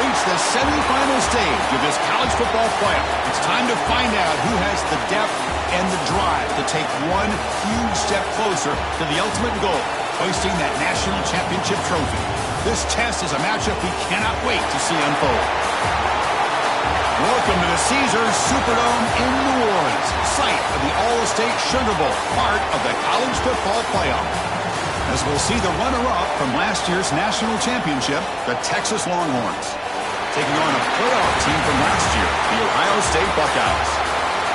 reached the semifinal stage of this college football playoff. It's time to find out who has the depth and the drive to take one huge step closer to the ultimate goal, hoisting that national championship trophy. This test is a matchup we cannot wait to see unfold. Welcome to the Caesars Superdome in New Orleans, site of the All-State Sugar Bowl, part of the college football playoff. As we'll see the runner-up from last year's national championship, the Texas Longhorns, taking on a playoff team from last year, the Ohio State Buckeyes.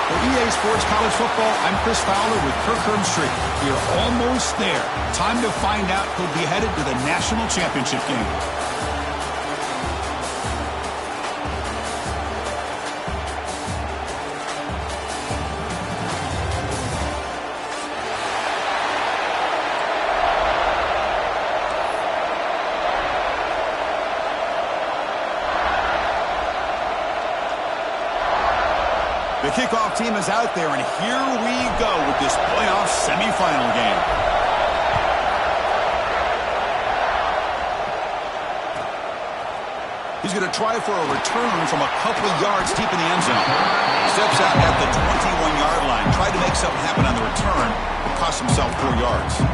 For EA Sports College Football, I'm Chris Fowler with Kirk Herbstreit. We are almost there. Time to find out who'll be headed to the national championship game. The kickoff team is out there, and here we go with this playoff semifinal game. He's going to try for a return from a couple of yards deep in the end zone. Steps out at the 21-yard line. Tried to make something happen on the return, but cost himself 4 yards.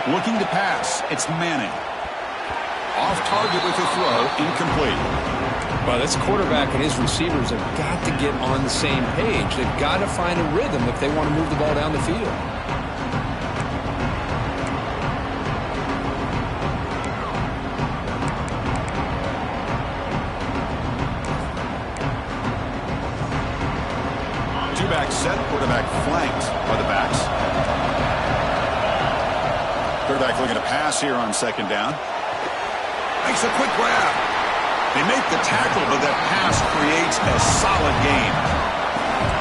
Looking to pass, it's Manning. Off target with the throw, incomplete. Well, this quarterback and his receivers have got to get on the same page. They've got to find a rhythm if they want to move the ball down the field. Two-back set, quarterback flanked by the backs. Quarterback looking to pass here on second down. Makes a quick grab. They make the tackle, but that pass creates a solid gain.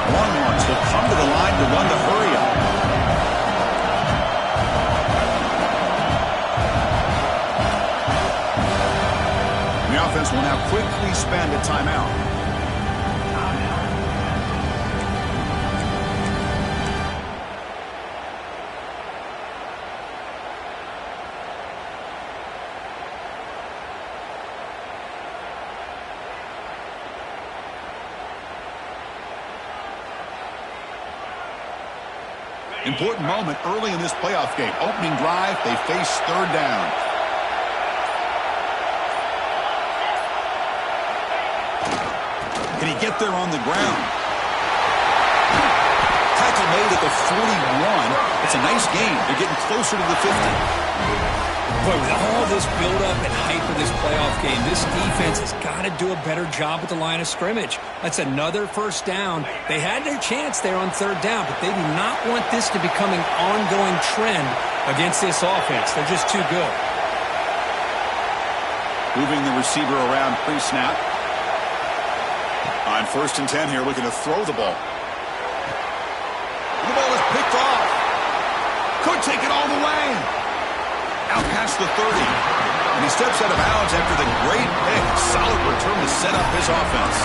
Longhorns will come to the line to run the hurry up. The offense will now quickly spend a timeout. Important moment early in this playoff game. Opening drive, they face third down. Can he get there on the ground? Tackle made at the 41. It's a nice gain. They're getting closer to the 50. Boy, with all this build-up and hype of this playoff game, this defense has got to do a better job at the line of scrimmage. That's another first down. They had their chance there on third down, but they do not want this to become an ongoing trend against this offense. They're just too good. Moving the receiver around pre-snap. On 1st and 10 here, looking to throw the ball. The ball is picked off. Could take it all the way. Out past the 30. And he steps out of bounds after the great pick. Solid return to set up his offense.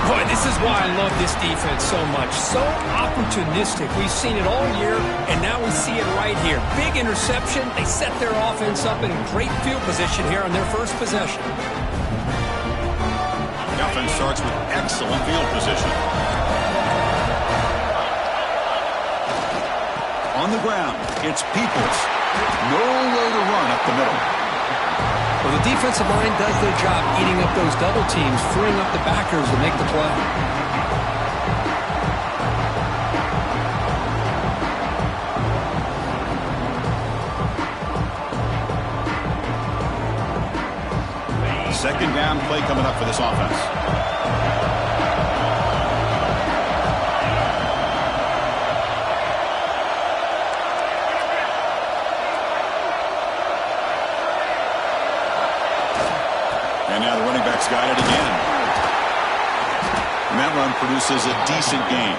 Boy, this is why I love this defense so much. So opportunistic. We've seen it all year, and now we see it right here. Big interception. They set their offense up in great field position here on their first possession. The offense starts with excellent field position. On the ground, it's Peoples. Nowhere to run up the middle. Well, the defensive line does their job eating up those double teams, freeing up the backers to make the play. Second down play coming up for this offense. And now the running back's got it again. And that run produces a decent gain.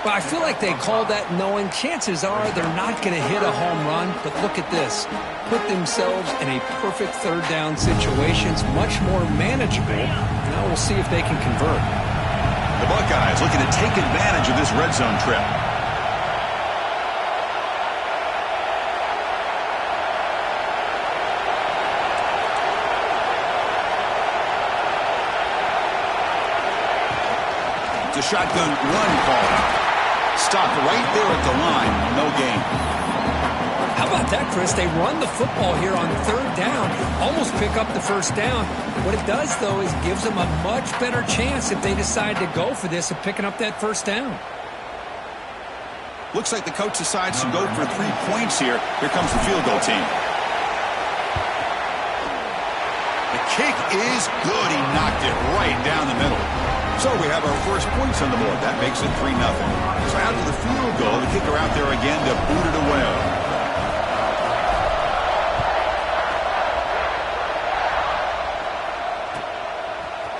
Well, I feel like they called that knowing chances are they're not going to hit a home run, but look at this. Put themselves in a perfect third down situation. It's much more manageable. Now we'll see if they can convert. The Buckeyes looking to take advantage of this red zone trip. It's a shotgun run call out. Stopped right there at the line. No gain. How about that, Chris? They run the football here on third down, almost pick up the first down. What it does, though, is gives them a much better chance if they decide to go for this of picking up that first down. Looks like the coach decides to go for 3 points here. Here comes the field goal team. The kick is good. He knocked it right down the middle. So we have our first points on the board. That makes it 3-0. So after the field goal, the kicker out there again to boot it away.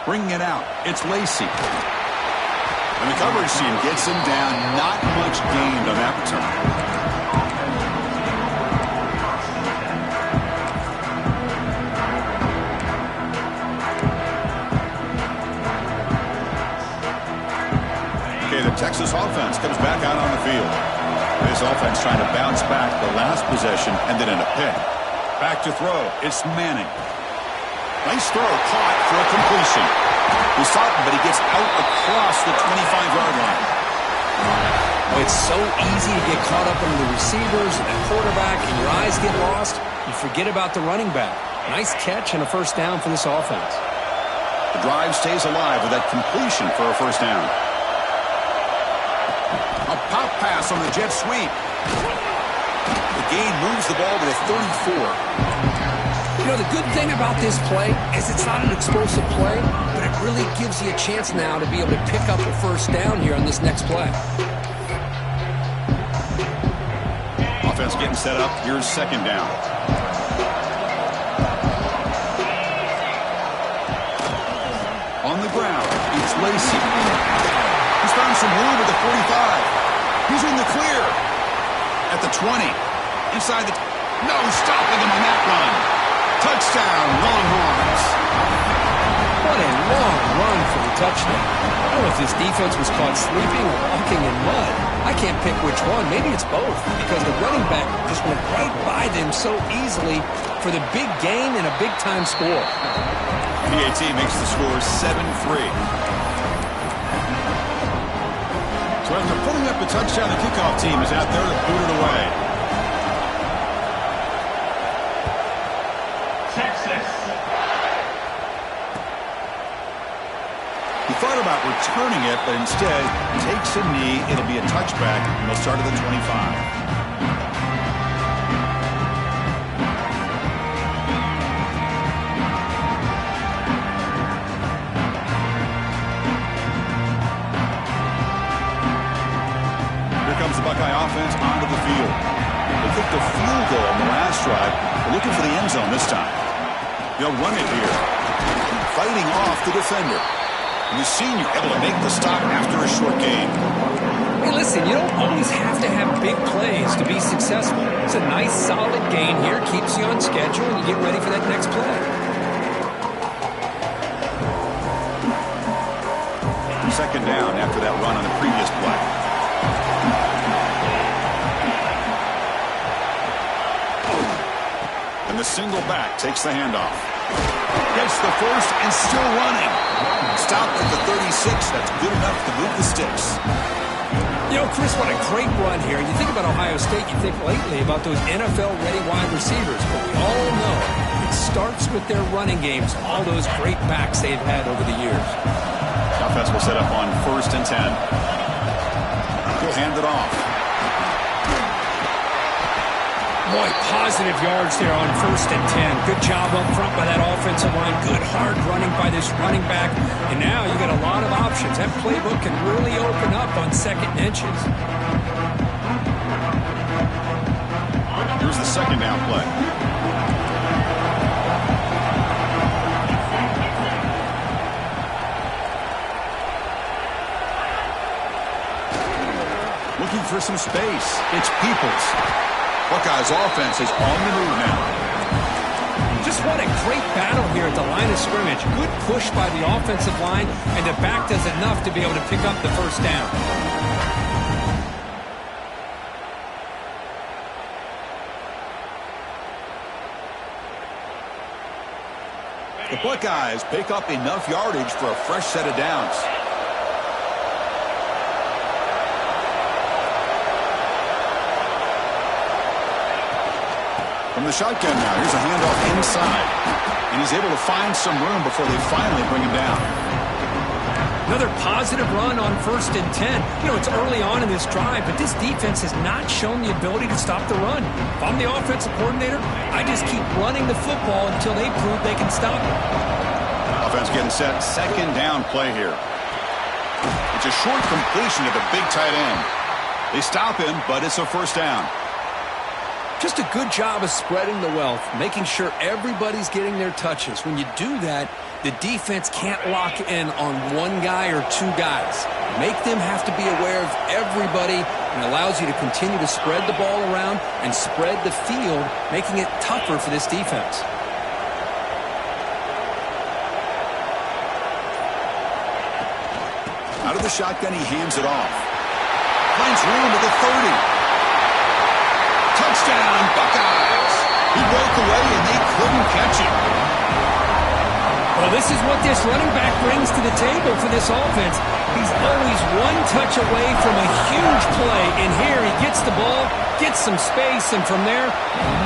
Bringing it out, it's Lacy. And the coverage team gets him down. Not much gained on that return. The Texas offense comes back out on the field. This offense trying to bounce back the last possession and then in a pick. Back to throw. It's Manning. Nice throw caught for a completion. He's Sutton, but he gets out across the 25-yard line. Oh, it's so easy to get caught up in the receivers and the quarterback, and your eyes get lost. You forget about the running back. Nice catch and a first down for this offense. The drive stays alive with that completion for a first down. A pop pass on the jet sweep. The gain moves the ball to the 34. You know, the good thing about this play is it's not an explosive play, but it really gives you a chance now to be able to pick up a first down here on this next play. Offense getting set up. Here's second down. On the ground, it's Lacy. He's found some room at the 45. He's in the clear. At the 20. Inside the... No stopping him on that run. Touchdown, Longhorns. What a long run for the touchdown. I don't know if this defense was caught sleeping or walking in mud. I can't pick which one. Maybe it's both because the running back just went right by them so easily for the big gain and a big-time score. PAT makes the score 7-3. So after putting up a touchdown, the kickoff team is out there to boot it away. Texas. He thought about returning it, but instead takes a knee. It'll be a touchback, and they'll start at the 25. The Buckeye offense onto the field. They kicked a field goal on the last drive. They're looking for the end zone this time. They'll run it here. Fighting off the defender. And the senior able to make the stop after a short gain. Hey, listen, you don't always have to have big plays to be successful. It's a nice, solid gain here. Keeps you on schedule, and you get ready for that next play. Second down after that run on the previous play. And the single back takes the handoff. Gets the first and still running. Stopped at the 36. That's good enough to move the sticks. You know, Chris, what a great run here. You think about Ohio State, you think lately about those NFL-ready wide receivers. But we all know it starts with their running games, all those great backs they've had over the years. Offense will set up on 1st and 10. He'll hand it off. Boy, positive yards there on 1st and 10. Good job up front by that offensive line. Good hard running by this running back. And now you got a lot of options. That playbook can really open up on 2nd and inches. Here's the second down play. some space. It's Peoples. Buckeyes offense is on the move now. Just what a great battle here at the line of scrimmage. Good push by the offensive line, and the back does enough to be able to pick up the first down. The Buckeyes pick up enough yardage for a fresh set of downs. From the shotgun now, here's a handoff inside. And he's able to find some room before they finally bring him down. Another positive run on 1st and 10. You know, it's early on in this drive, but this defense has not shown the ability to stop the run. If I'm the offensive coordinator, I just keep running the football until they prove they can stop it. Offense getting set. Second down play here. It's a short completion to the big tight end. They stop him, but it's a first down. Just a good job of spreading the wealth, making sure everybody's getting their touches. When you do that, the defense can't lock in on one guy or two guys. Make them have to be aware of everybody, and allows you to continue to spread the ball around and spread the field, making it tougher for this defense. Out of the shotgun, he hands it off. Finds room at the 30. Touchdown, Buckeyes! He broke away and they couldn't catch him. Well, this is what this running back brings to the table for this offense. He's always one touch away from a huge play, and here he gets the ball, gets some space, and from there,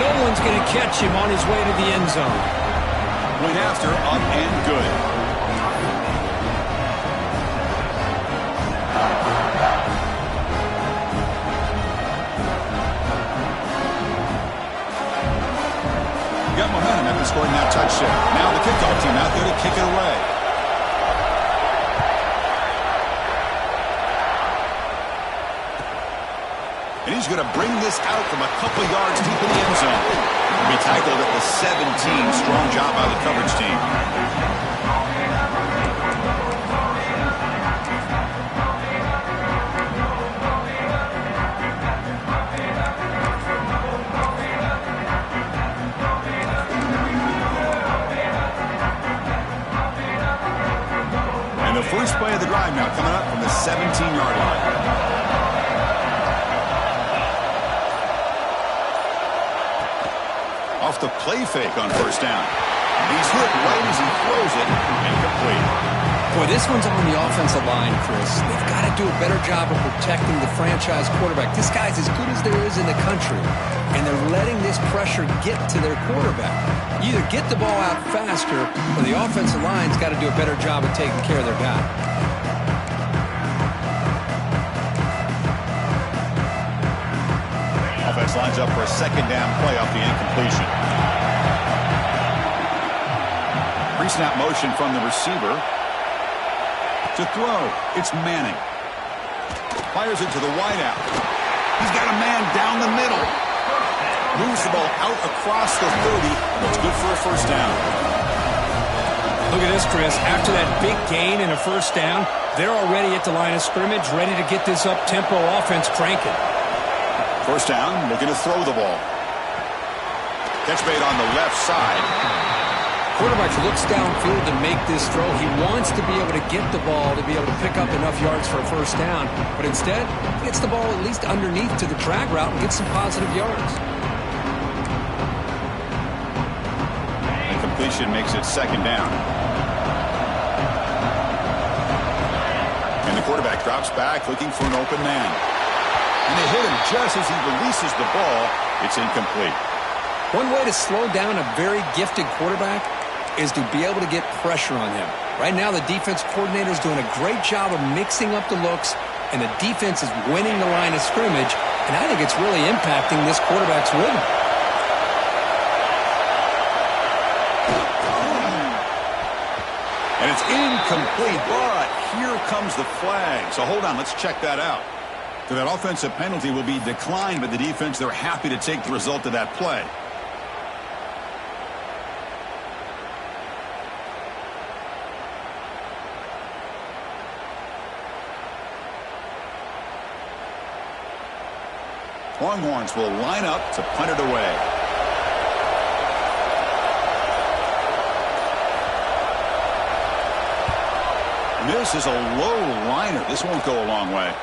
no one's going to catch him on his way to the end zone. Point after, up and good. Got momentum after scoring that touchdown. Now the kickoff team out there to kick it away. And he's going to bring this out from a couple yards deep in the end zone. He'll be tackled at the 17. Strong job by the coverage team. The first play of the drive now coming up from the 17-yard line. Off the play fake on first down. He's hit right as he throws it, incomplete. Boy, this one's on the offensive line, Chris. They've got to do a better job of protecting the franchise quarterback. This guy's as good as there is in the country, and they're letting this pressure get to their quarterback. You either get the ball out faster, or the offensive line's got to do a better job of taking care of their guy. Offense lines up for a second down play off the incompletion. Pre-snap motion from the receiver. To throw, it's Manning. Fires it to the wideout. He's got a man down the middle. Moves the ball out across the 30. It's good for a first down. Look at this, Chris. After that big gain and a first down, they're already at the line of scrimmage, ready to get this up-tempo offense cranking. First down, looking to throw the ball. Catch made on the left side. Quarterback looks downfield to make this throw. He wants to be able to get the ball to be able to pick up enough yards for a first down, but instead, he gets the ball at least underneath to the drag route and gets some positive yards. Completion makes it second down. And the quarterback drops back looking for an open man. And they hit him just as he releases the ball. It's incomplete. One way to slow down a very gifted quarterback is to be able to get pressure on him. Right now, the defense coordinator is doing a great job of mixing up the looks, and the defense is winning the line of scrimmage, and I think it's really impacting this quarterback's rhythm. And it's incomplete, but here comes the flag. So hold on, let's check that out. So that offensive penalty will be declined by the defense. They're happy to take the result of that play. Longhorns will line up to punt it away. This is a low liner. This won't go a long way.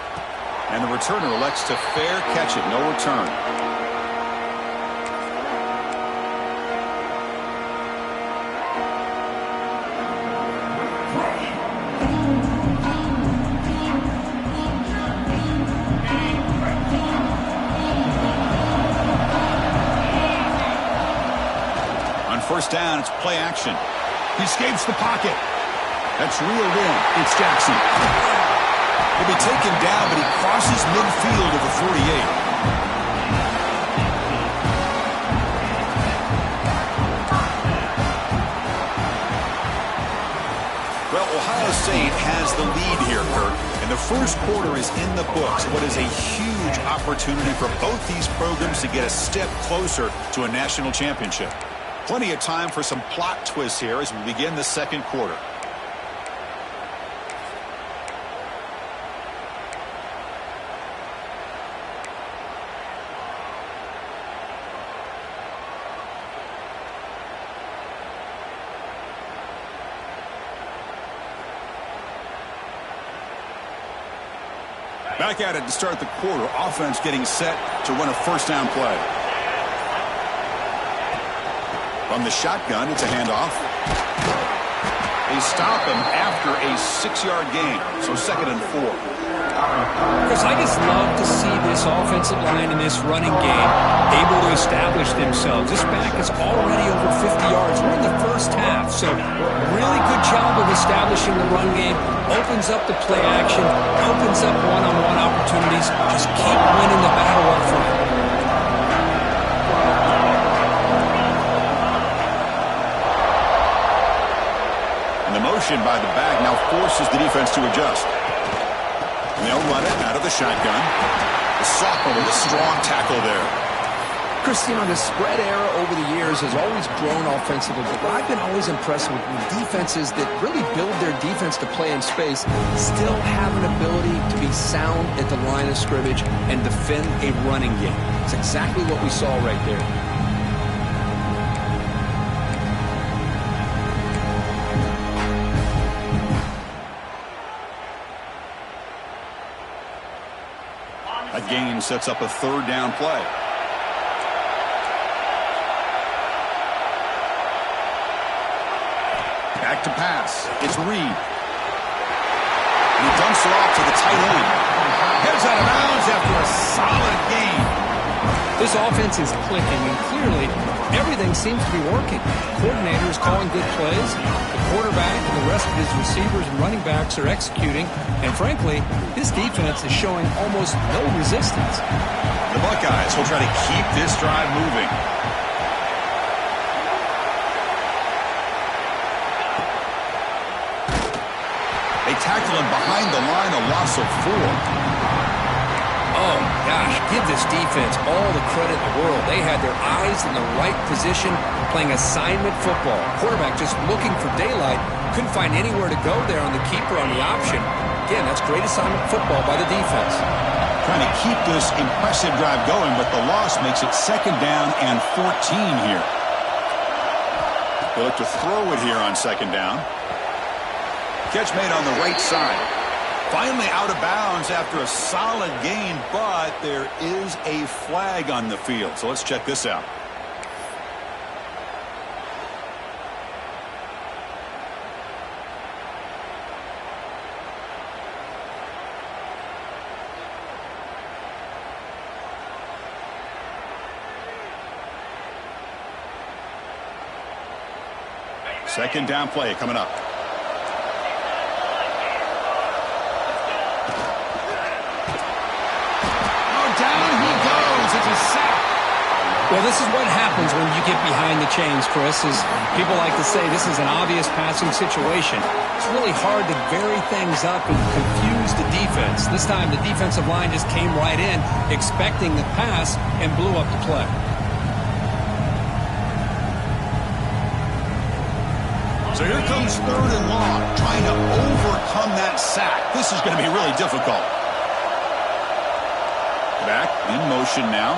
And the returner elects to fair catch it. No return. On first down, it's play action. He escapes the pocket. That's reeled in. It's Jackson. He'll be taken down, but he crosses midfield of the 48. Well, Ohio State has the lead here, Kirk. And the first quarter is in the books. What is a huge opportunity for both these programs to get a step closer to a national championship. Plenty of time for some plot twists here as we begin the second quarter. Back at it to start the quarter. Offense getting set to run a first down play. From the shotgun, it's a handoff. They stop him after a 6-yard gain. So 2nd and 4. Chris, I just love to see this offensive line in this running game able to establish themselves. This back is already over 50 yards. We're in the first half, so really good job of establishing the run game. Opens up the play action, opens up one-on-one opportunities. Just keep winning the battle up front. And the motion by the back now forces the defense to adjust. And they'll run it out of the shotgun. The sophomore with a strong tackle there. Christine, the spread era over the years has always grown offensively, but I've been always impressed with defenses that really build their defense to play in space, still have an ability to be sound at the line of scrimmage and defend a running game. It's exactly what we saw right there. A gain sets up a third down play. Back to pass. It's Reed. And he dumps it off to the tight end. Heads out of bounds after a solid gain. This offense is clicking, and clearly everything seems to be working. The coordinator is calling good plays. The quarterback and the rest of his receivers and running backs are executing. And frankly, this defense is showing almost no resistance. The Buckeyes will try to keep this drive moving. They tackle him behind the line, a loss of 4. Oh, gosh, give this defense all the credit in the world. They had their eyes in the right position, playing assignment football. Quarterback just looking for daylight, couldn't find anywhere to go there on the keeper on the option. Again, that's great assignment football by the defense. Trying to keep this impressive drive going, but the loss makes it 2nd down and 14 here. They look to throw it here on 2nd down. Catch made on the right side. Finally out of bounds after a solid gain, but there is a flag on the field. So let's check this out. Second down play coming up. Well, this is what happens when you get behind the chains, Chris. As people like to say, this is an obvious passing situation. It's really hard to vary things up and confuse the defense. This time, the defensive line just came right in, expecting the pass, and blew up the play. So here comes 3rd and long, trying to overcome that sack. This is going to be really difficult. Back in motion now.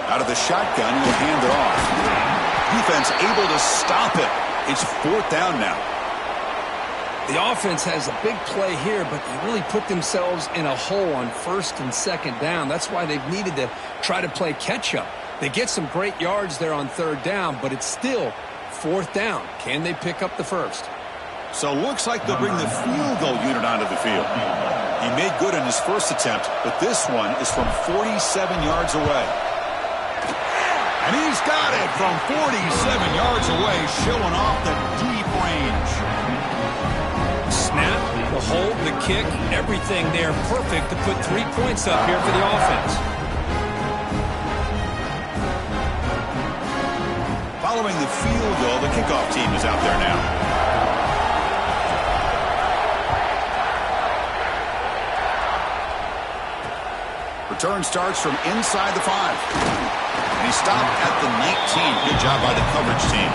Out of the shotgun, he'll hand it off. Defense able to stop it. It's 4th down now. The offense has a big play here, but they really put themselves in a hole on 1st and 2nd down. That's why they've needed to try to play catch-up. They get some great yards there on 3rd down, but it's still 4th down. Can they pick up the first? So looks like they'll bring the field goal unit onto the field. He made good in his first attempt, but this one is from 47 yards away. And he's got it from 47 yards away, showing off the deep range. Snap, the hold, the kick, everything there perfect to put 3 points up here for the offense. Following the field goal, the kickoff team is out there now. Return starts from inside the 5. And he stopped at the 19. Good job by the coverage team.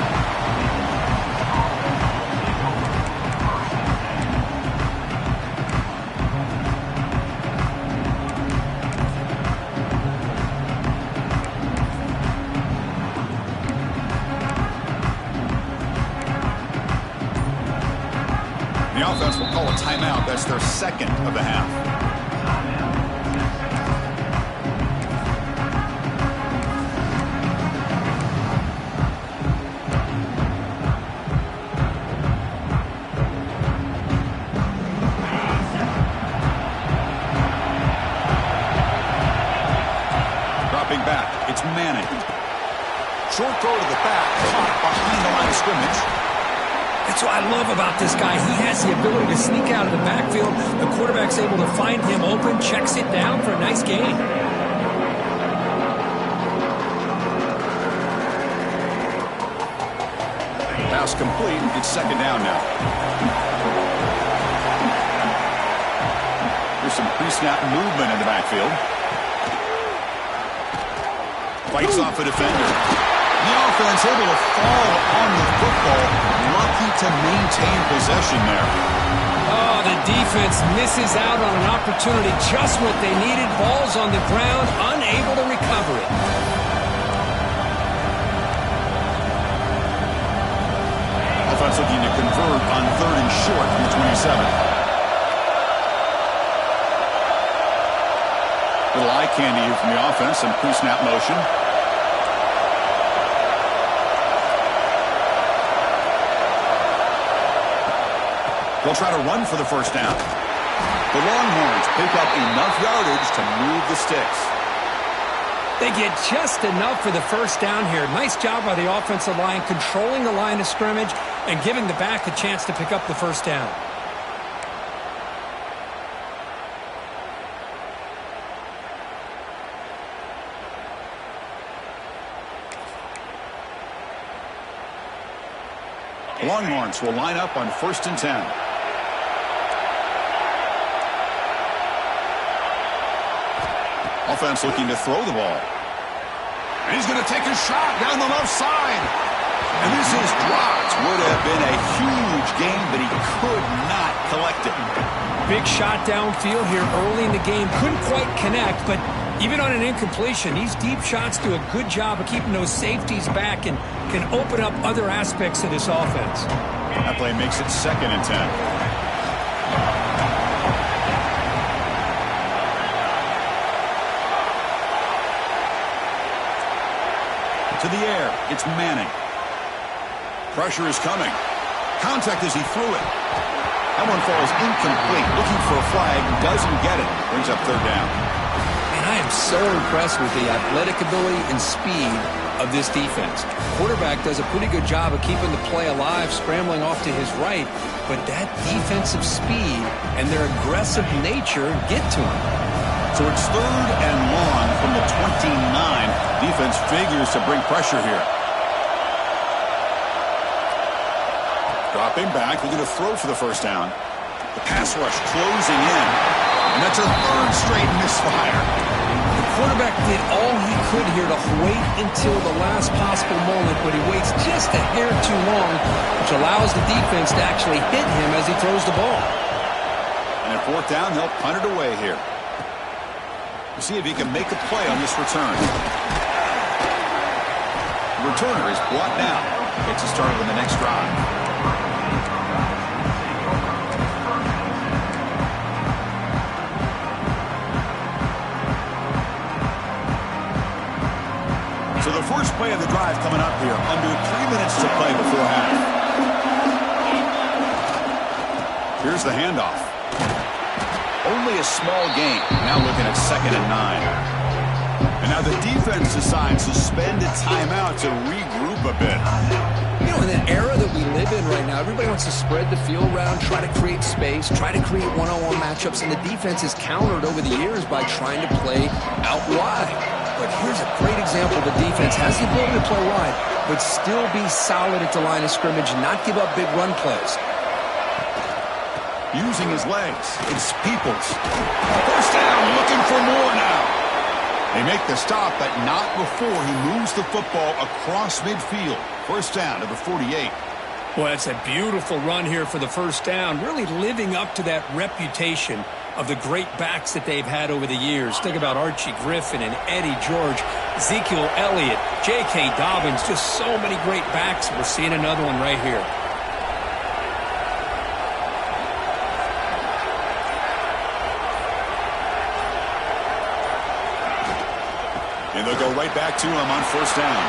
The offense will call a timeout. That's their 2nd of the half. Back. It's Manning. Short throw to the back, caught behind the line of scrimmage. That's what I love about this guy. He has the ability to sneak out of the backfield. The quarterback's able to find him open, checks it down for a nice gain. Pass complete. It's 2nd down now. There's some pre-snap movement in the backfield. Fights off a defender. The offense able to fall on the football. Lucky to maintain possession there. Oh, the defense misses out on an opportunity. Just what they needed. Ball's on the ground, unable to recover it. Offense looking to convert on 3rd and short from the 27. Little eye candy here from the offense. Some pre-snap motion. They'll try to run for the 1st down. The Longhorns pick up enough yardage to move the sticks. They get just enough for the 1st down here. Nice job by the offensive line, controlling the line of scrimmage and giving the back a chance to pick up the 1st down. The Longhorns will line up on 1st and 10. Offense looking to throw the ball. And he's going to take a shot down the left side. And this is dropped. Would have been a huge gain, but he could not collect it. Big shot downfield here early in the game. Couldn't quite connect, but even on an incompletion, these deep shots do a good job of keeping those safeties back and can open up other aspects of this offense. That play makes it 2nd and 10. To the air, it's Manning. Pressure is coming. Contact as he threw it. That one falls incomplete. Looking for a flag, doesn't get it. Brings up 3rd down. And I am so impressed with the athletic ability and speed of this defense. Quarterback does a pretty good job of keeping the play alive, scrambling off to his right, but that defensive speed and their aggressive nature get to him. So it's 3rd and long from the 29. Defense figures to bring pressure here. Dropping back, looking to throw for the 1st down. The pass rush closing in. And that's a 3rd straight misfire. The quarterback did all he could here to wait until the last possible moment, but he waits just a hair too long, which allows the defense to actually hit him as he throws the ball. And at 4th down, they'll punt it away here. See if he can make a play on this return. The returner is brought down. Gets a start on the next drive. So the first play of the drive coming up here. Under 3 minutes to play before half. Here's the handoff. Only a small gain. Now looking at 2nd and 9. And now the defense decides to spend a timeout to regroup a bit. You know, in the era that we live in right now, everybody wants to spread the field around, try to create space, try to create one-on-one matchups, and the defense has countered over the years by trying to play out wide. But here's a great example. The defense has the ability to play wide, but still be solid at the line of scrimmage and not give up big run plays. Using his legs, it's Peoples. First down, looking for more now. They make the stop, but not before he moves the football across midfield. First down to the 48. Well, that's a beautiful run here for the first down, really living up to that reputation of the great backs that they've had over the years. Think about Archie Griffin and Eddie George, Ezekiel Elliott, J.K. Dobbins, just so many great backs. We're seeing another one right here. And they'll go right back to him on first down.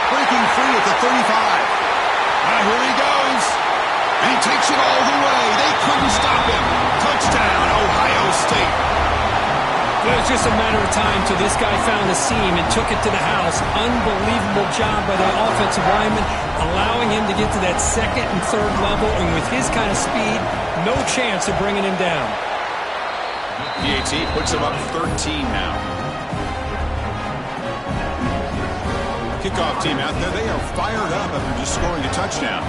Breaking free at the 35. Now here he goes. And he takes it all the way. They couldn't stop him. Touchdown, Ohio State. Well, it's just a matter of time till this guy found a seam and took it to the house. Unbelievable job by the offensive lineman, allowing him to get to that 2nd and 3rd level. And with his kind of speed, no chance of bringing him down. PAT puts him up 13 now. Kickoff team out there, they are fired up after just scoring a touchdown.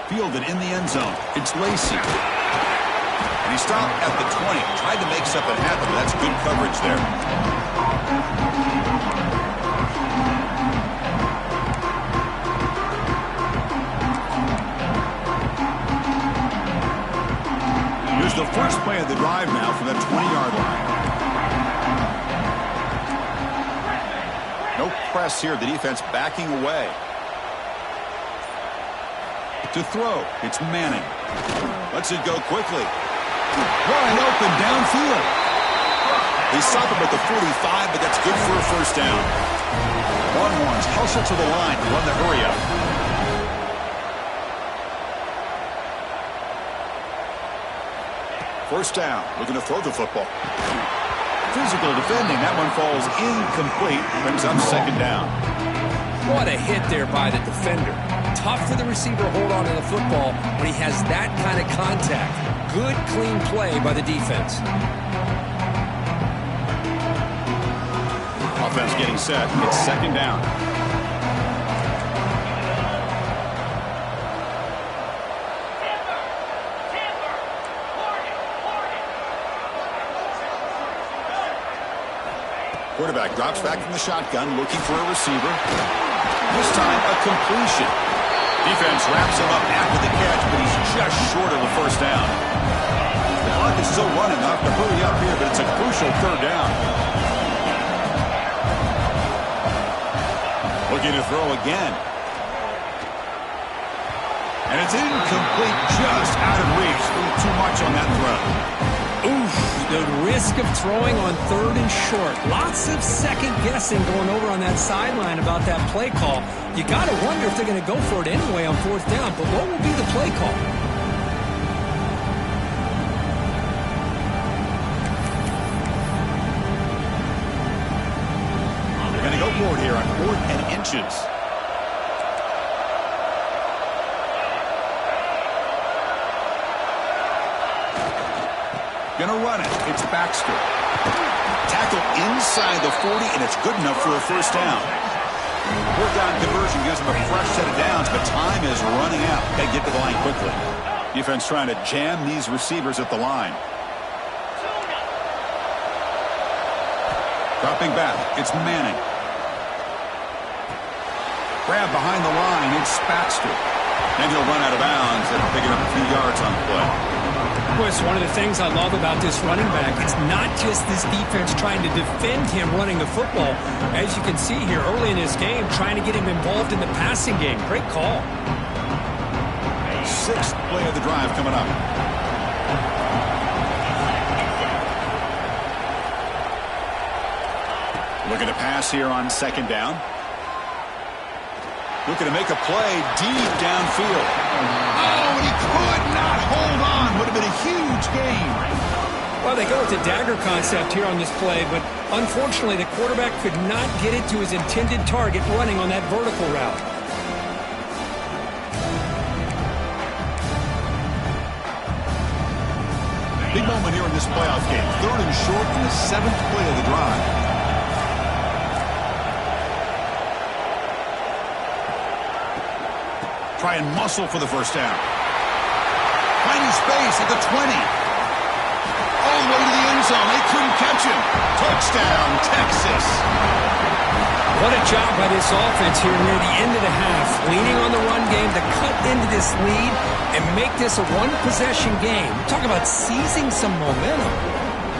Fielded in the end zone. It's Lacy. And he stopped at the 20. Tried to make something happen, but that's good coverage there. Here's the first play of the drive now from the 20-yard line. No press here. The defense backing away. To throw, it's Manning. Lets it go quickly. Wide open downfield. They stop him at the 45, but that's good for a first down. Longhorns hustle to the line to run the hurry up. First down, looking to throw the football. Physical defending, that one falls incomplete. Brings up 2nd down. What a hit there by the defender. Tough for the receiver to hold on to the football when he has that kind of contact. Good, clean play by the defense. Offense getting set. It's 2nd down. Quarterback drops back from the shotgun, looking for a receiver. This time, a completion. Defense wraps him up after the catch, but he's just short of the first down. The clock is still running. Off to hurry up here, but it's a crucial 3rd down. Looking to throw again. And it's incomplete, just out of reach. A little too much on that throw. Oof, the risk of throwing on 3rd and short. Lots of second guessing going over on that sideline about that play call. You got to wonder if they're going to go for it anyway on 4th down, but what will be the play call? They're going to go for it here on 4th and inches. Gonna run it. It's Baxter. Tackle inside the 40, and it's good enough for a first down. 4th down conversion gives them a fresh set of downs, but time is running out. They get to the line quickly. Defense trying to jam these receivers at the line. Dropping back. It's Manning. Grab behind the line. It's Baxter. And he'll run out of bounds and picking up a few yards on the play. Well, it's one of the things I love about this running back. It's not just this defense trying to defend him running the football. As you can see here early in this game, trying to get him involved in the passing game. Great call. Sixth play of the drive coming up. Looking to pass here on second down. Looking to make a play deep downfield. Oh, and he could not hold on. Would have been a huge gain. Well, they go with the dagger concept here on this play, but unfortunately the quarterback could not get it to his intended target running on that vertical route. Big moment here in this playoff game. 3rd and short in the 7th play of the drive. Try and muscle for the first down. Finding space at the 20. All the way to the end zone. They couldn't catch him. Touchdown, Texas. What a job by this offense here near the end of the half. Leaning on the run game to cut into this lead and make this a one-possession game. We're talking about seizing some momentum.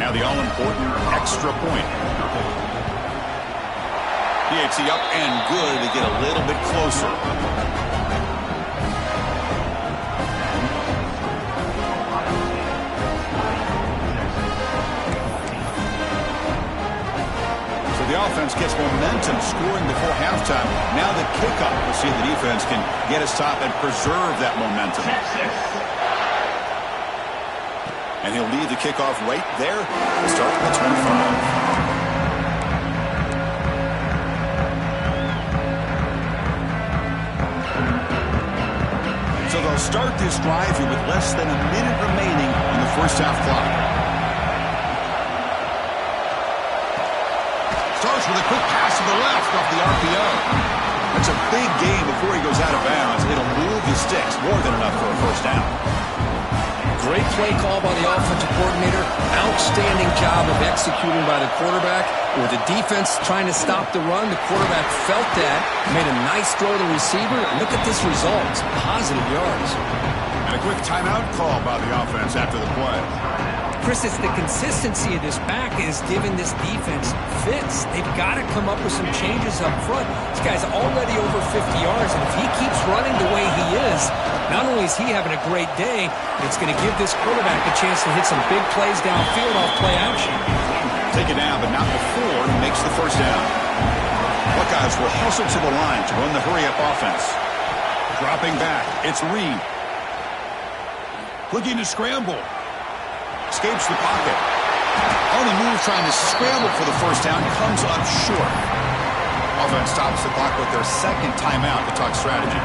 Now the all-important extra point. PAT up and good to get a little bit closer. The offense gets momentum scoring before halftime. Now the kickoff. We'll see if the defense can get a stop and preserve that momentum. And he'll lead the kickoff right there. We'll start at the 25. So they'll start this drive here with less than a minute remaining on the first half clock. Starts with a quick pass to the left off the RPO. That's a big gain before he goes out of bounds. It'll move the sticks more than enough for a first down. Great play call by the offensive coordinator. Outstanding job of executing by the quarterback. With the defense trying to stop the run, the quarterback felt that, made a nice throw to the receiver. Look at this result. It's positive yards. And a quick timeout call by the offense after the play. Chris, it's the consistency of this back is giving this defense fits. They've got to come up with some changes up front. This guy's already over 50 yards, and if he keeps running the way he is, not only is he having a great day, it's going to give this quarterback a chance to hit some big plays downfield off play action. Take it down, but not before he makes the first down. Buckeyes will hustle to the line to run the hurry-up offense. Dropping back, it's Reed. Looking to scramble. Escapes the pocket. On the move, trying to scramble for the first down. Comes up short. Offense stops the clock with their second timeout to talk strategy.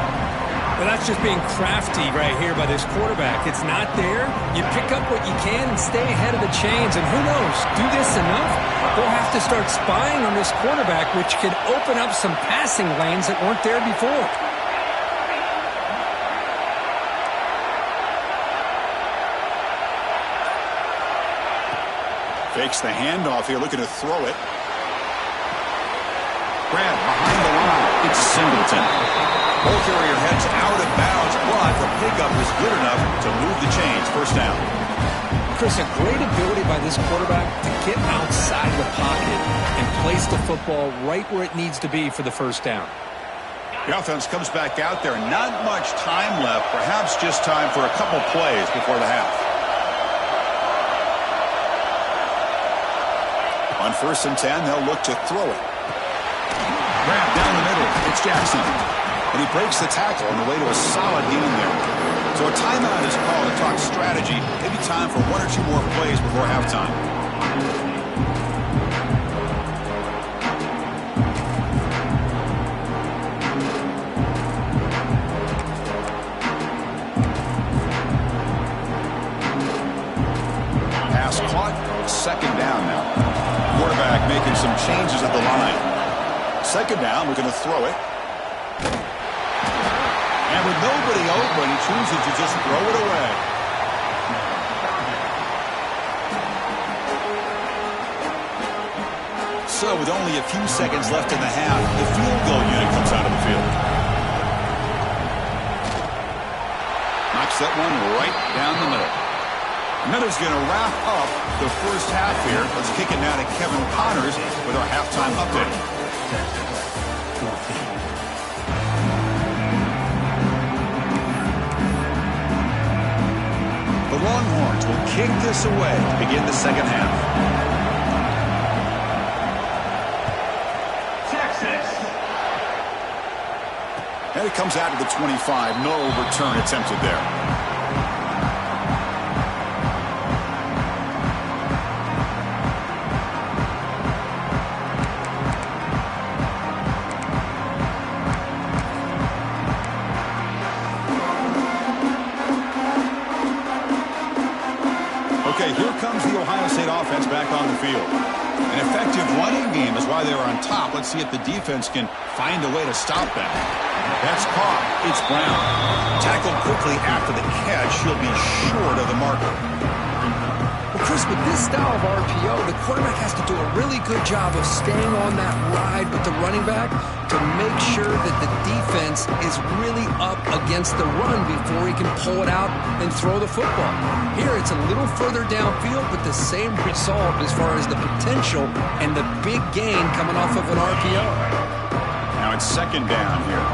Well, that's just being crafty right here by this quarterback. It's not there. You pick up what you can and stay ahead of the chains. And who knows, do this enough, they'll have to start spying on this quarterback, which could open up some passing lanes that weren't there before. Fakes the handoff here, looking to throw it. Grab behind the line. It's Singleton. Ball carrier heads out of bounds, but the pickup is good enough to move the chains. First down. Chris, a great ability by this quarterback to get outside the pocket and place the football right where it needs to be for the first down. The offense comes back out there. Not much time left. Perhaps just time for a couple plays before the half. On 1st and 10, they'll look to throw it. Grab down the middle. It's Jackson. And he breaks the tackle on the way to a solid gain there. So a timeout is called to talk strategy. Maybe time for 1 or 2 more plays before halftime. Pass caught. Second down now. Quarterback making some changes at the line. Second down, we're going to throw it. And with nobody open, he chooses to just throw it away. So with only a few seconds left in the half, the field goal unit comes out of the field. drops that one right down the middle. And that is going to wrap up the first half here. Let's kick it now to Kevin Connors with our halftime update. The Longhorns will kick this away to begin the second half. And it comes out to the 25. No return attempted there. Okay, here comes the Ohio State offense back on the field. An effective running game is why they were on top. Let's see if the defense can find a way to stop them. That's caught. It's Brown. Tackled quickly after the catch. He'll be short of the marker. Well, Chris, with this style of RPO, the quarterback has to do a really good job of staying on that ride with the running back to make sure that the defense is really up against the run before he can pull it out and throw the football. Here, it's a little further downfield, but the same result as far as the potential and the big gain coming off of an RPO. Now it's second down here.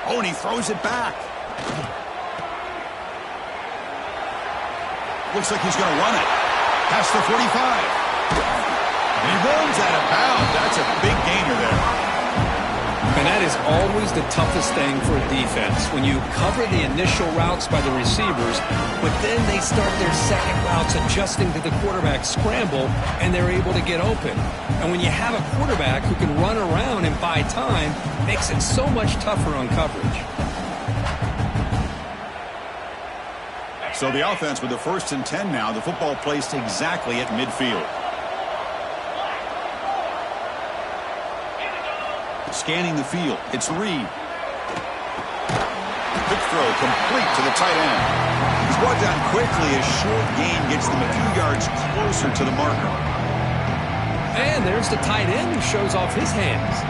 Oh, and he throws it back. Looks like he's going to run it. Past the 45. And he runs out of bounds. That's a big gainer there. And that is always the toughest thing for a defense. When you cover the initial routes by the receivers, but then they start their second routes adjusting to the quarterback scramble, and they're able to get open. And when you have a quarterback who can run around and buy time, it makes it so much tougher on coverage. So the offense with the 1st and 10 now. The football placed exactly at midfield. Scanning the field. It's Reed. Quick throw complete to the tight end. He's brought down quickly. A short gain gets them a few yards closer to the marker. And there's the tight end who shows off his hands.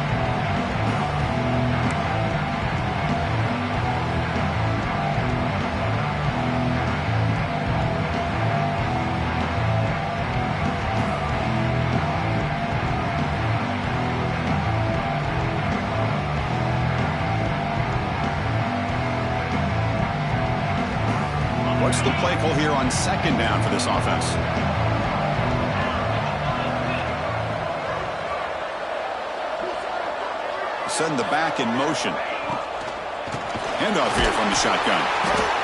What's the play call here on second down for this offense? Send the back in motion. Handoff here from the shotgun.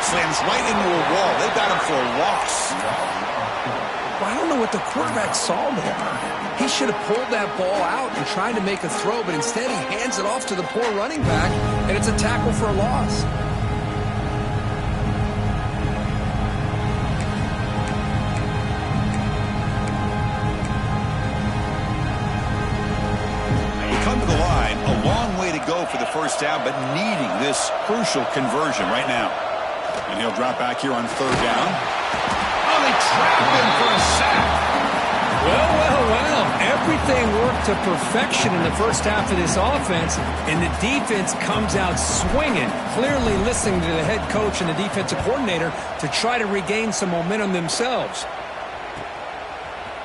Slams right into a wall. They got him for a loss. Well, I don't know what the quarterback saw there. He should have pulled that ball out and tried to make a throw, but instead he hands it off to the poor running back, and it's a tackle for a loss. For the first down, but needing this crucial conversion right now. And he'll drop back here on third down. Oh, they trapped him for a sack. Well. Everything worked to perfection in the first half of this offense, and the defense comes out swinging, clearly listening to the head coach and the defensive coordinator to try to regain some momentum themselves.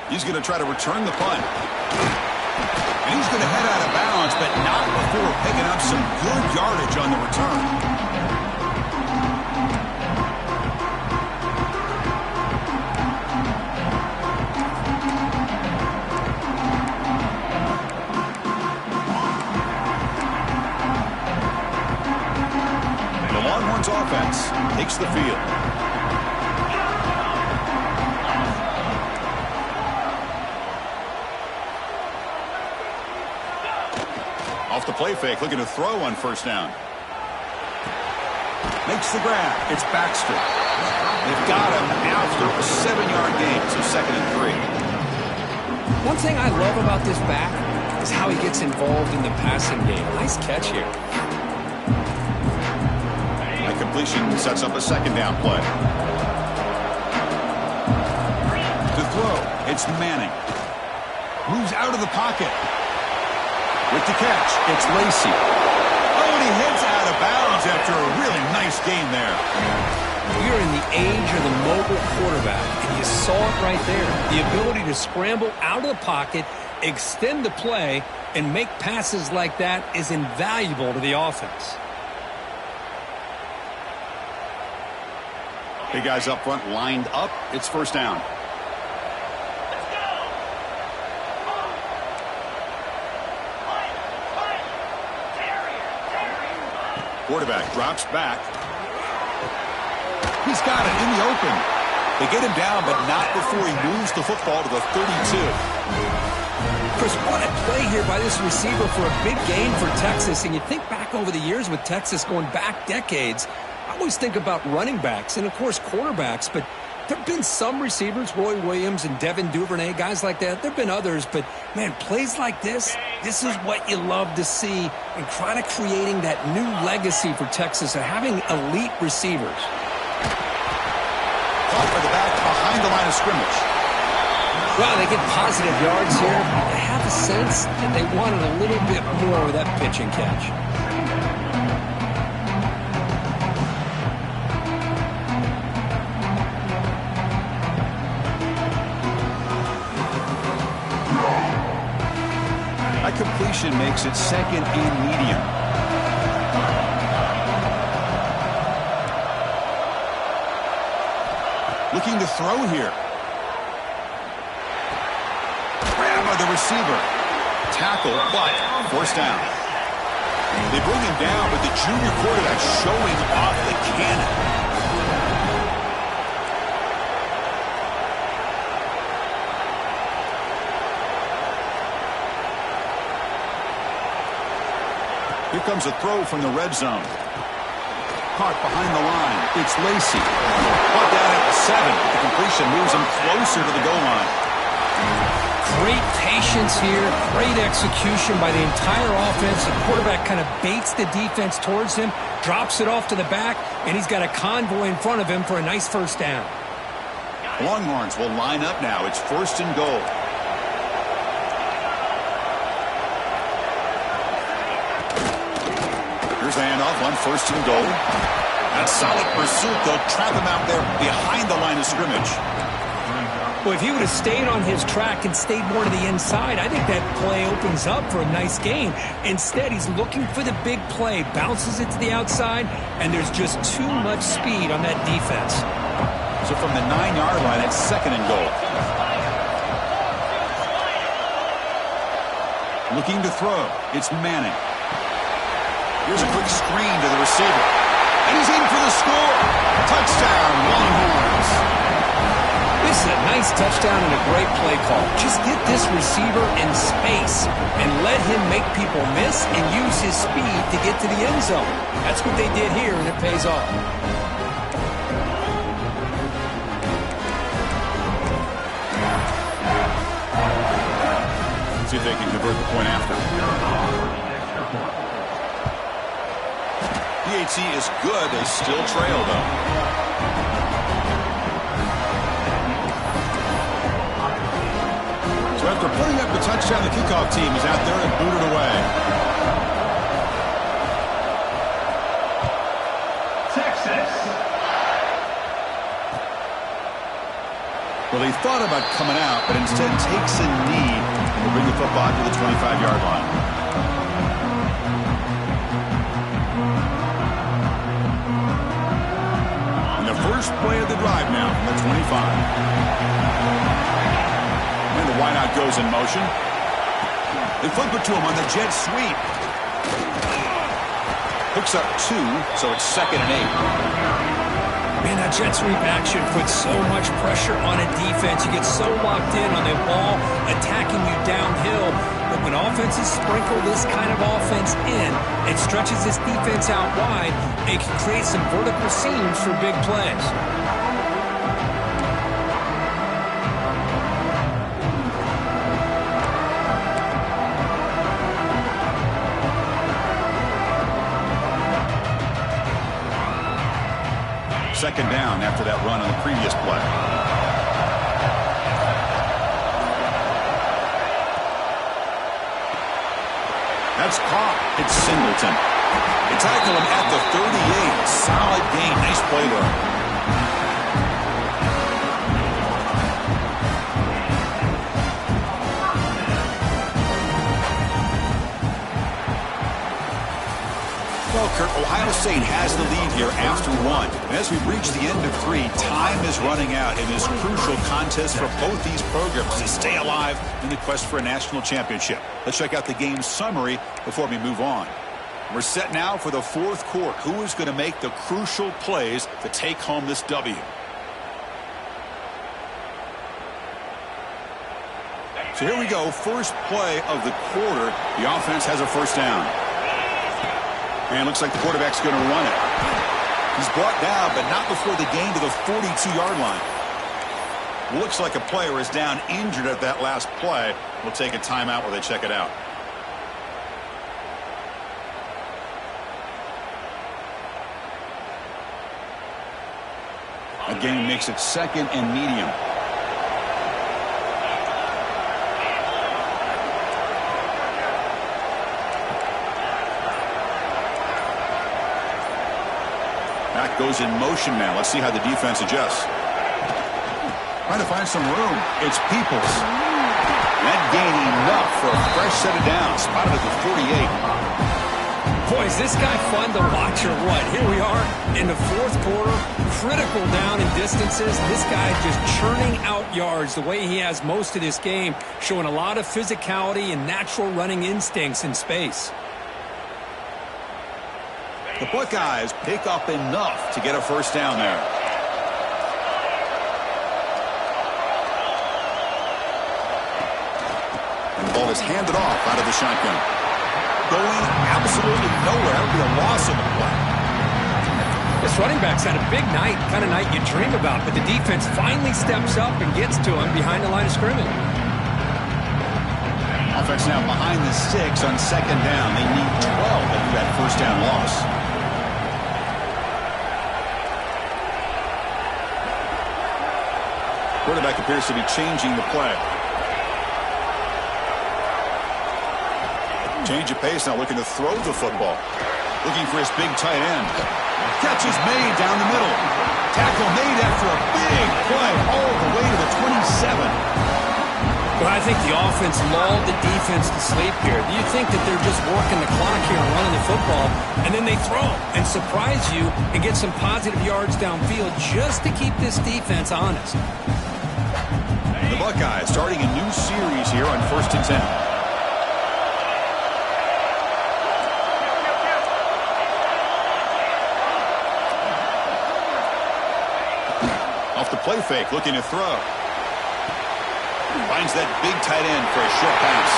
He's going to try to return the punt. And he's going to head out of bounds, but not before picking up some good yardage on the return. The Longhorns offense takes the field. Off the play fake, looking to throw on first down. Makes the grab. It's Baxter. They've got him after a 7-yard gain, so 2nd and 3. One thing I love about this back is how he gets involved in the passing game. Nice catch here. That completion sets up a 2nd down play. To throw, it's Manning. Moves out of the pocket. With the catch, it's Lacy. Oh, and he heads out of bounds after a really nice game there. We're in the age of the mobile quarterback, and you saw it right there. The ability to scramble out of the pocket, extend the play, and make passes like that is invaluable to the offense. Hey, guys up front lined up. It's first down. Quarterback drops back. He's got it in the open. They get him down, but not before he moves the football to the 32. Chris, what a play here by this receiver for a big gain for Texas. And you think back over the years with Texas going back decades, I always think about running backs and, of course, quarterbacks. But there have been some receivers, Roy Williams and Devin Duvernay, guys like that. There have been others. But, man, plays like this is what you love to see and kind of creating that new legacy for Texas of having elite receivers. Caught by the back behind the line of scrimmage. Well, they get positive yards here. I have a sense that they wanted a little bit more with that pitch and catch. That completion makes it second and medium. Looking to throw here. Grab by the receiver. Tackle, but forced down. They bring him down, but the junior quarterback showing off the cannon. Here comes a throw from the red zone. Caught behind the line. It's Lacy. Caught down at the 7. The completion moves him closer to the goal line. Great patience here. Great execution by the entire offense. The quarterback kind of baits the defense towards him, drops it off to the back, and he's got a convoy in front of him for a nice first down. Longhorns will line up now. It's first and goal. Here's the handoff on first and goal. And solid pursuit. They'll trap him out there behind the line of scrimmage. Well, if he would have stayed on his track and stayed more to the inside, I think that play opens up for a nice gain. Instead, he's looking for the big play, bounces it to the outside, and there's just too much speed on that defense. So from the 9-yard line, it's second and goal. Looking to throw. It's Manning. Here's a quick screen to the receiver. And he's in for the score. Touchdown, Longhorns. This is a nice touchdown and a great play call. Just get this receiver in space and let him make people miss and use his speed to get to the end zone. That's what they did here, and it pays off. Let's see if they can convert the point after. PAT is good. They still trail, though. So after putting up the touchdown, the kickoff team is out there and booted away. Texas. Well, he thought about coming out, but instead takes a knee and will bring the football to the 25-yard line. First play of the drive now from the 25. And the wideout goes in motion. They flip it to him on the jet sweep. Hooks up 2, so it's second and 8. Man, that jet sweep action puts so much pressure on a defense. You get so locked in on the ball attacking you downhill. But when offenses sprinkle this kind of offense in, it stretches this defense out wide. It can create some vertical seams for big plays. Second down after that run on the previous play. It's caught. It's Singleton. They tackle him at the 38. Solid gain. Nice play there. Well, Kurt, Ohio State has the lead here after one. And as we reach the end of three, time is running out in this crucial contest for both these programs to stay alive in the quest for a national championship. Let's check out the game summary before we move on. We're set now for the fourth quarter. Who is going to make the crucial plays to take home this W? So here we go. First play of the quarter. The offense has a first down. And looks like the quarterback's going to run it. He's brought down, but not before the gain to the 42-yard line. Looks like a player is down injured at that last play. We'll take a timeout while they check it out. Again, makes it second and medium. Back goes in motion now. Let's see how the defense adjusts. Trying to find some room. It's Peoples. That gain enough for a fresh set of downs. Spotted at the 48. Boy, is this guy fun to watch or what? Here we are in the fourth quarter. Critical down in distances. This guy just churning out yards the way he has most of this game. Showing a lot of physicality and natural running instincts in space. The Buckeyes pick up enough to get a first down there. And the ball is handed off out of the shotgun. Going absolutely nowhere. That would be a loss of the play. This running back's had a big night, kind of night you dream about, but the defense finally steps up and gets to him behind the line of scrimmage. Offense now behind the 6 on second down. They need 12 after that first down loss. Quarterback appears to be changing the play. Change of pace now, looking to throw the football. Looking for his big tight end. Catch is made down the middle. Tackle made after a big play all the way to the 27. But I think the offense lulled the defense to sleep here. Do you think that they're just working the clock here and running the football, and then they throw and surprise you and get some positive yards downfield just to keep this defense honest? The Buckeyes starting a new series here on 1st and 10. Off the play fake, looking to throw. Finds that big tight end for a short pass.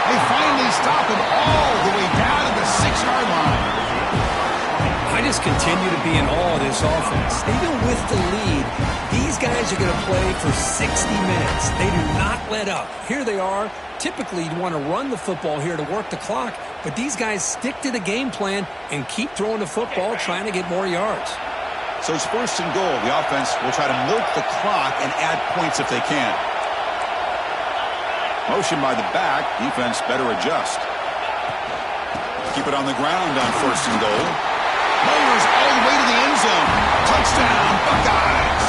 They finally stop him all the way down to the 6-yard line. I just continue to be in awe of this offense. Even with the lead, these guys are going to play for 60 minutes. They do not let up. Here they are. Typically, you want to run the football here to work the clock, but these guys stick to the game plan and keep throwing the football, trying to get more yards. So it's 1st and goal. The offense will try to milk the clock and add points if they can. Motion by the back. Defense better adjust. Keep it on the ground on 1st and goal. Mowers all the way to the end zone. Touchdown, Buckeyes.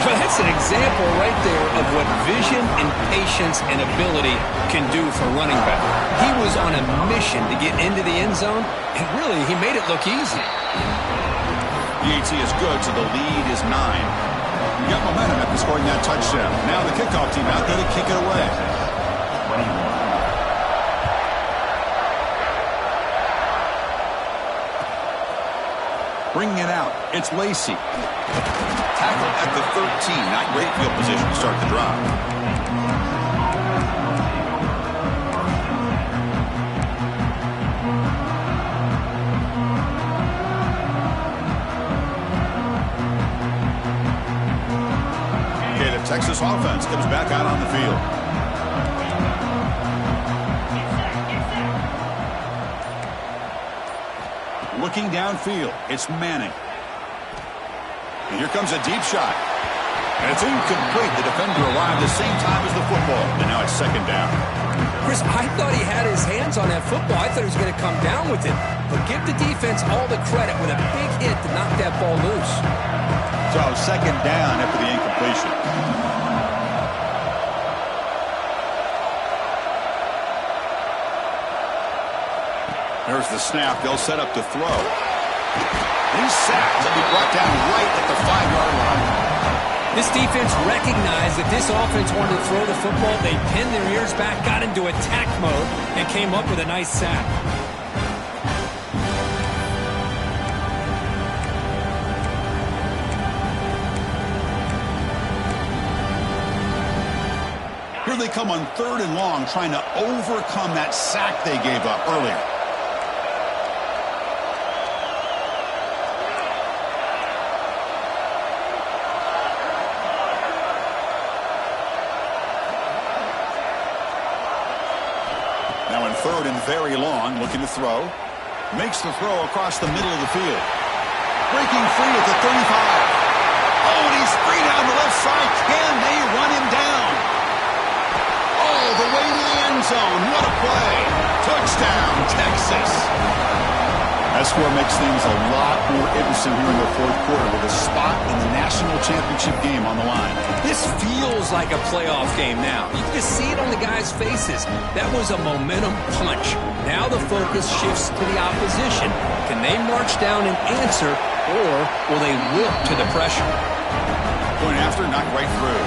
Well, that's an example right there of what vision and patience and ability can do for running back. He was on a mission to get into the end zone, and really, he made it look easy. PAT is good, so the lead is 9. We got momentum after scoring that touchdown. Now the kickoff team out there to kick it away. 21. Bringing it out, it's Lacey. Tackle at the 13. Not great field position to start the drive. Okay, the Texas offense comes back out on the field. Looking downfield, it's Manning. And here comes a deep shot. And it's incomplete. The defender arrived the same time as the football. And now it's second down. Chris, I thought he had his hands on that football. I thought he was going to come down with it. But give the defense all the credit with a big hit to knock that ball loose. So second down after the incompletion. There's the snap. They'll set up to throw. He's sacked. He'll be brought down right at the 5-yard line. This defense recognized that this offense wanted to throw the football. They pinned their ears back, got into attack mode, and came up with a nice sack. Here they come on 3rd and long, trying to overcome that sack they gave up earlier. Now in 3rd and very long, looking to throw. Makes the throw across the middle of the field. Breaking free at the 35. Oh, and he's free down the left side. Can they run him down? All the way to the end zone. What a play. Touchdown, Texas. That score makes things a lot more interesting here in the 4th quarter with a spot in the national championship game on the line. This feels like a playoff game now. You can just see it on the guys' faces. That was a momentum punch. Now the focus shifts to the opposition. Can they march down and answer, or will they wilt to the pressure? Going after, knocked right through.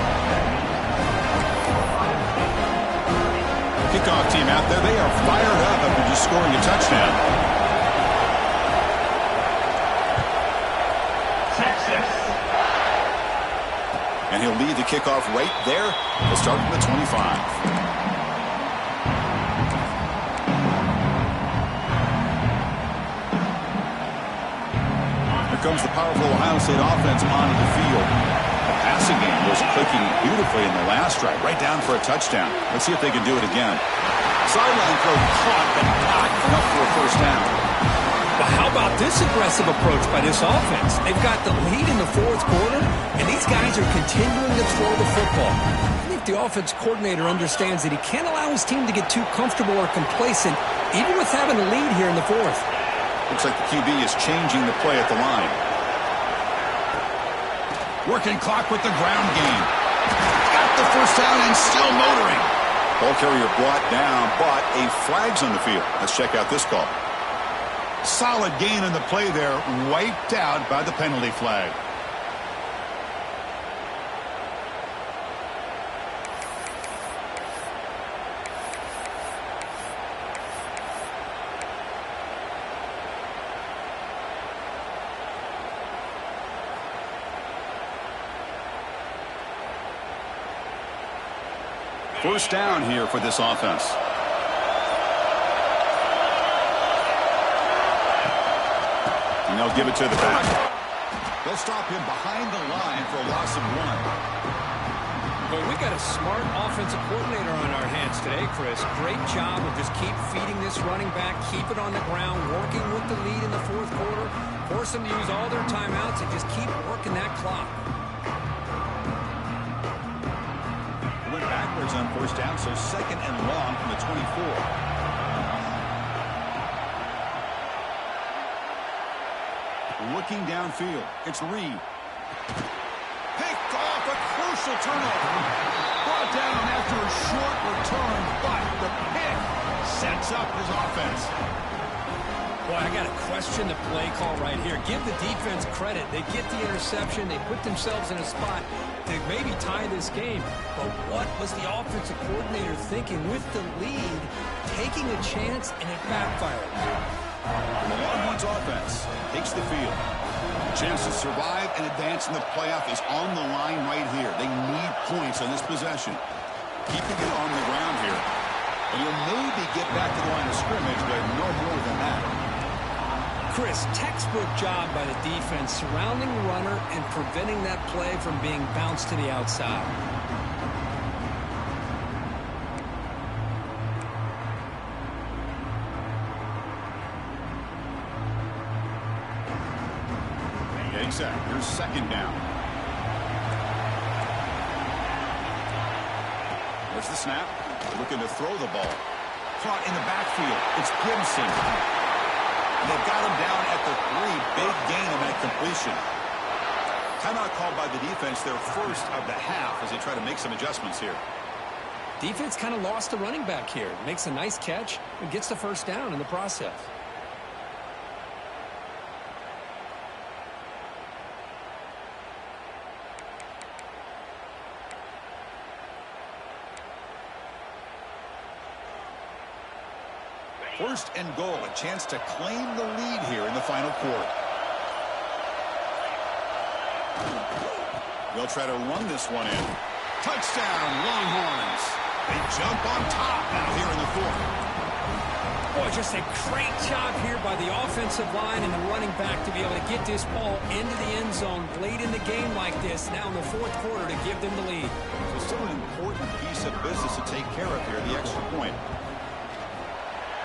Kickoff team out there. They are fired up after just scoring a touchdown. And he'll lead the kickoff right there. We'll start from the 25. Here comes the powerful Ohio State offense onto the field. The passing game was clicking beautifully in the last drive, right down for a touchdown. Let's see if they can do it again. Sideline throw caught, but not enough for a first down. But how about this aggressive approach by this offense? They've got the lead in the 4th quarter, and these guys are continuing to throw the football. I think the offense coordinator understands that he can't allow his team to get too comfortable or complacent, even with having a lead here in the 4th. Looks like the QB is changing the play at the line. Working clock with the ground game. Got the first down and still motoring. Ball carrier brought down, but a flag's on the field. Let's check out this call. Solid gain in the play there, wiped out by the penalty flag. First down here for this offense. And they'll give it to the back. They'll stop him behind the line for a loss of 1. But we got a smart offensive coordinator on our hands today, Chris. Great job of just keep feeding this running back, keep it on the ground, working with the lead in the 4th quarter, force them to use all their timeouts, and just keep working that clock. Went backwards on first down, so 2nd and long from the 24. Looking downfield, it's Reed. Picked off, a crucial turnover. Brought down after a short return, but the pick sets up his offense. Boy, I got to question the play call right here. Give the defense credit. They get the interception. They put themselves in a spot to maybe tie this game. But what was the offensive coordinator thinking with the lead, taking a chance, and it backfired? The Longhorns offense takes the field. The chance to survive and advance in the playoff is on the line right here. They need points on this possession. Keeping it on the ground here. And you'll maybe get back to the line of scrimmage, but no more than that. Chris, textbook job by the defense surrounding the runner and preventing that play from being bounced to the outside. Exactly. Here's 2nd down. There's the snap. Looking to throw the ball. Caught in the backfield. It's Gibson. And they've got him down at the 3. Big gain on that completion. Timeout called by the defense, their first of the half, as they try to make some adjustments here. Defense kind of lost the running back here. Makes a nice catch and gets the first down in the process. First and goal, a chance to claim the lead here in the final quarter. They'll try to run this one in. Touchdown, Longhorns. They jump on top now here in the fourth. Boy, just a great job here by the offensive line and the running back to be able to get this ball into the end zone late in the game like this, now in the fourth quarter, to give them the lead. So still an important piece of business to take care of here, the extra point.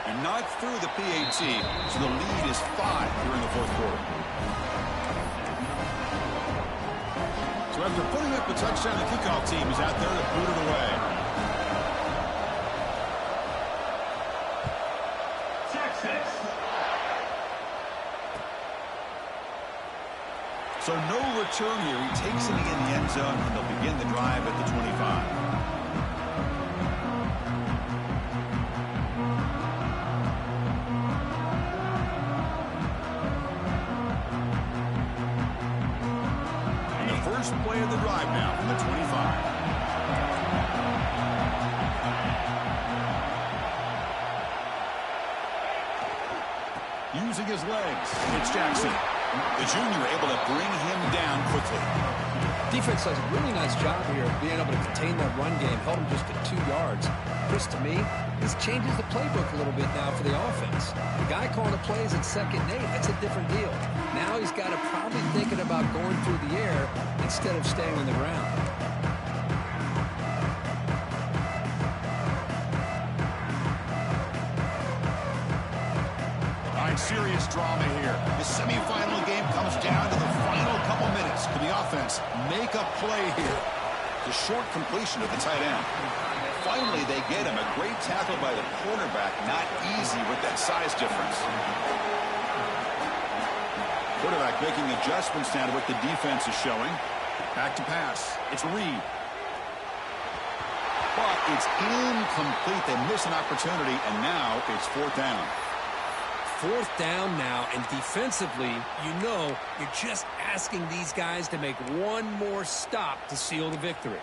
And not through the PAT, so the lead is 5 here in the fourth quarter. So after putting up a touchdown, the kickoff team is out there to boot it away. Texas. So no return here. He takes it in the end zone, and they'll begin the drive at the 25. First play of the drive now from the 25. Using his legs, it's Jackson. The junior able to bring him down quickly. Defense does a really nice job here of being able to contain that run game, held him just at 2 yards. Chris, to me, this changes the playbook a little bit now for the offense. The guy calling the plays at 2nd and 8, that's a different deal. Now he's got to probably thinking about going through the air instead of staying on the ground. All right, serious drama here. The semifinal game comes down to the final couple minutes. Can the offense make a play here? The short completion of the tight end. Finally, they get him. A great tackle by the quarterback. Not easy with that size difference. Quarterback making adjustments now to what the defense is showing. Back to pass. It's Reed. But it's incomplete. They miss an opportunity, and now it's 4th down. 4th down now, and defensively, you know, you're just asking these guys to make one more stop to seal the victory.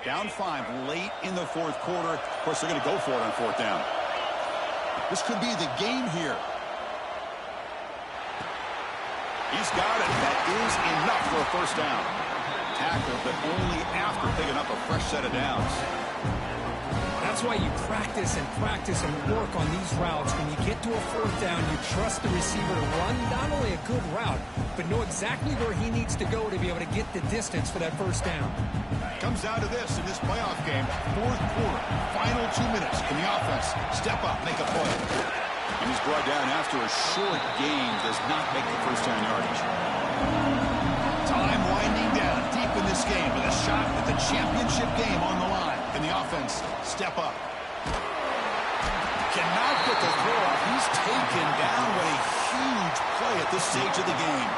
Down 5 late in the fourth quarter. Of course, they're going to go for it on 4th down. This could be the game here. He's got it. That is enough for a first down. Tackled, but only after picking up a fresh set of downs. That's why you practice and work on these routes. When you get to a 4th down, you trust the receiver to run not only a good route, but know exactly where he needs to go to be able to get the distance for that first down. Comes down to this in this playoff game. 4th quarter, final 2 minutes. Can the offense step up, make a play? And he's brought down after a short gain. Does not make the first down yardage. Time winding down deep in this game with a shot at the championship game on the line. Can the offense step up? Cannot get the throw up. He's taken down. What a huge play at this stage of the game.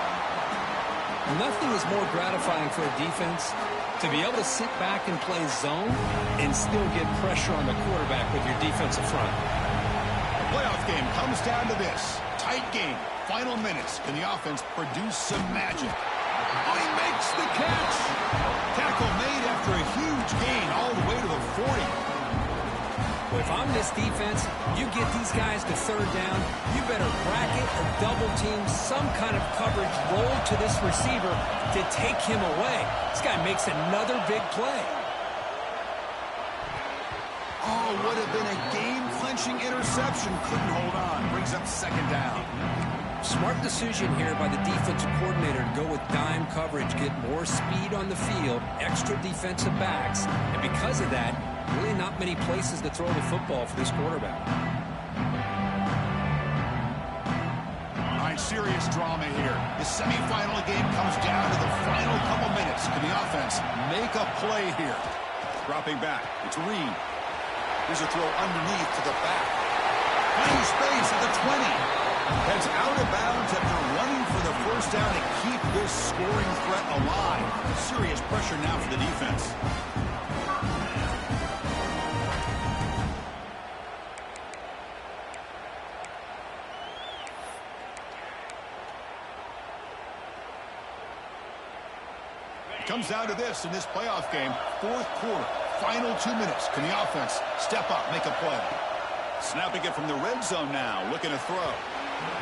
Nothing is more gratifying for a defense to be able to sit back and play zone and still get pressure on the quarterback with your defensive front. The playoff game comes down to this. Tight game. Final minutes. Can the offense produce some magic? Oh, he makes the catch. Tackle made after a huge gain all the way to the 40. Well, if I'm this defense, you get these guys to 3rd down, you better bracket or double team some kind of coverage roll to this receiver to take him away. This guy makes another big play. Oh, would have been a game-clinching interception. Couldn't hold on. Brings up 2nd down. Smart decision here by the defensive coordinator to go with dime coverage, get more speed on the field, extra defensive backs, and because of that, really not many places to throw the football for this quarterback. All right, serious drama here. The semifinal game comes down to the final couple minutes. Can the offense make a play here? Dropping back, it's Reed. Here's a throw underneath to the back. Finding space at the 20. Heads out of bounds after running for the first down to keep this scoring threat alive. Serious pressure now for the defense. It comes down to this in this playoff game. Fourth quarter, final 2 minutes. Can the offense step up, make a play? Snapping it from the red zone now, looking to throw.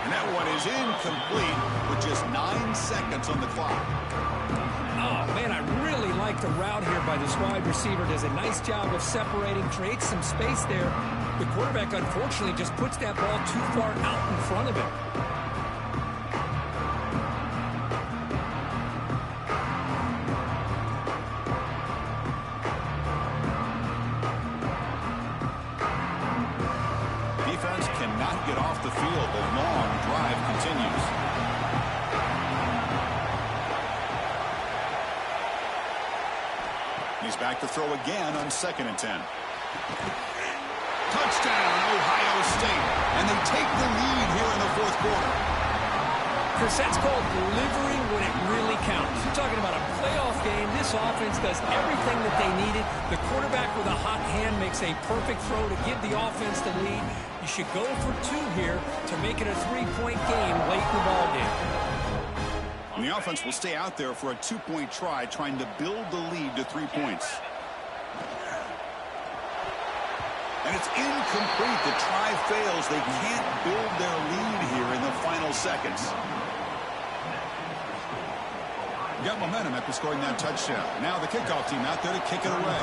And that one is incomplete with just 9 seconds on the clock. Oh, man, I really like the route here by this wide receiver. Does a nice job of separating, creates some space there. The quarterback, unfortunately, just puts that ball too far out in front of him. Get off the field. The long drive continues. He's back to throw again on 2nd and 10. Touchdown, Ohio State. And they take the lead here in the fourth quarter. Chris, that's called delivering when it really counts. You're talking about a playoff game. This offense does everything that they needed. The quarterback with a hot hand makes a perfect throw to give the offense the lead. You should go for 2 here to make it a 3-point game late in the ballgame. And the offense will stay out there for a 2-point try, trying to build the lead to 3 points. And it's incomplete. The try fails. They can't build their lead here in the final seconds. Got momentum after scoring that touchdown. Now the kickoff team out there to kick it away.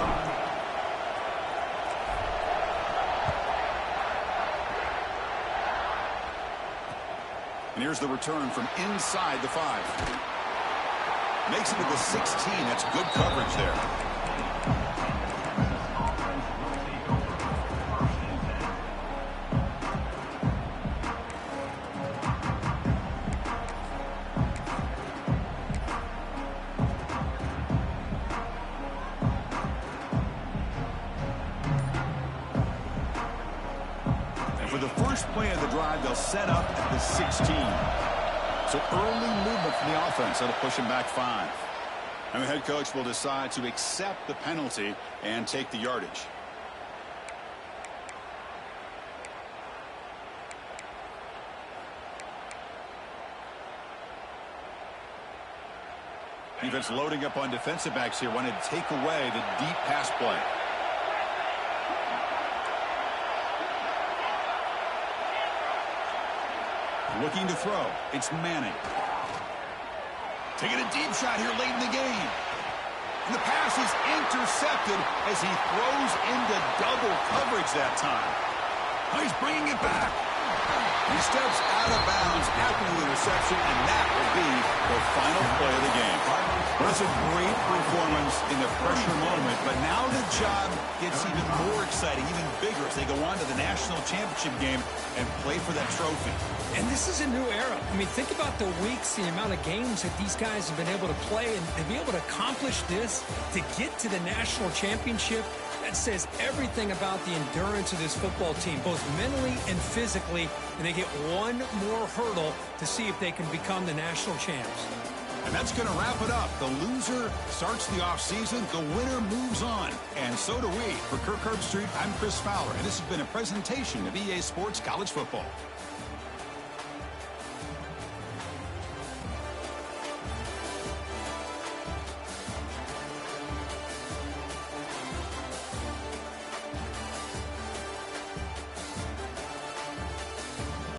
And here's the return from inside the 5. Makes it to the 16. That's good coverage there. For the first play of the drive, they'll set up at the 16. So early movement from the offense. That'll push them back 5. And the head coach will decide to accept the penalty and take the yardage. Defense loading up on defensive backs here. Wanted to take away the deep pass play. Looking to throw. It's Manning. Taking a deep shot here late in the game. And the pass is intercepted as he throws into double coverage that time. Oh, he's bringing it back. He steps out of bounds after the interception, and that will be the final play of the game. Well, that's a great performance in the pressure moment, but now the job gets even more exciting, even bigger as they go on to the national championship game and play for that trophy. And this is a new era. I mean, think about the weeks, the amount of games that these guys have been able to play, and to be able to accomplish this, to get to the national championship, that says everything about the endurance of this football team, both mentally and physically, and they get one more hurdle to see if they can become the national champs. And that's going to wrap it up. The loser starts the offseason. The winner moves on. And so do we. For Kirk Herbstreit, I'm Chris Fowler, and this has been a presentation of EA Sports College Football.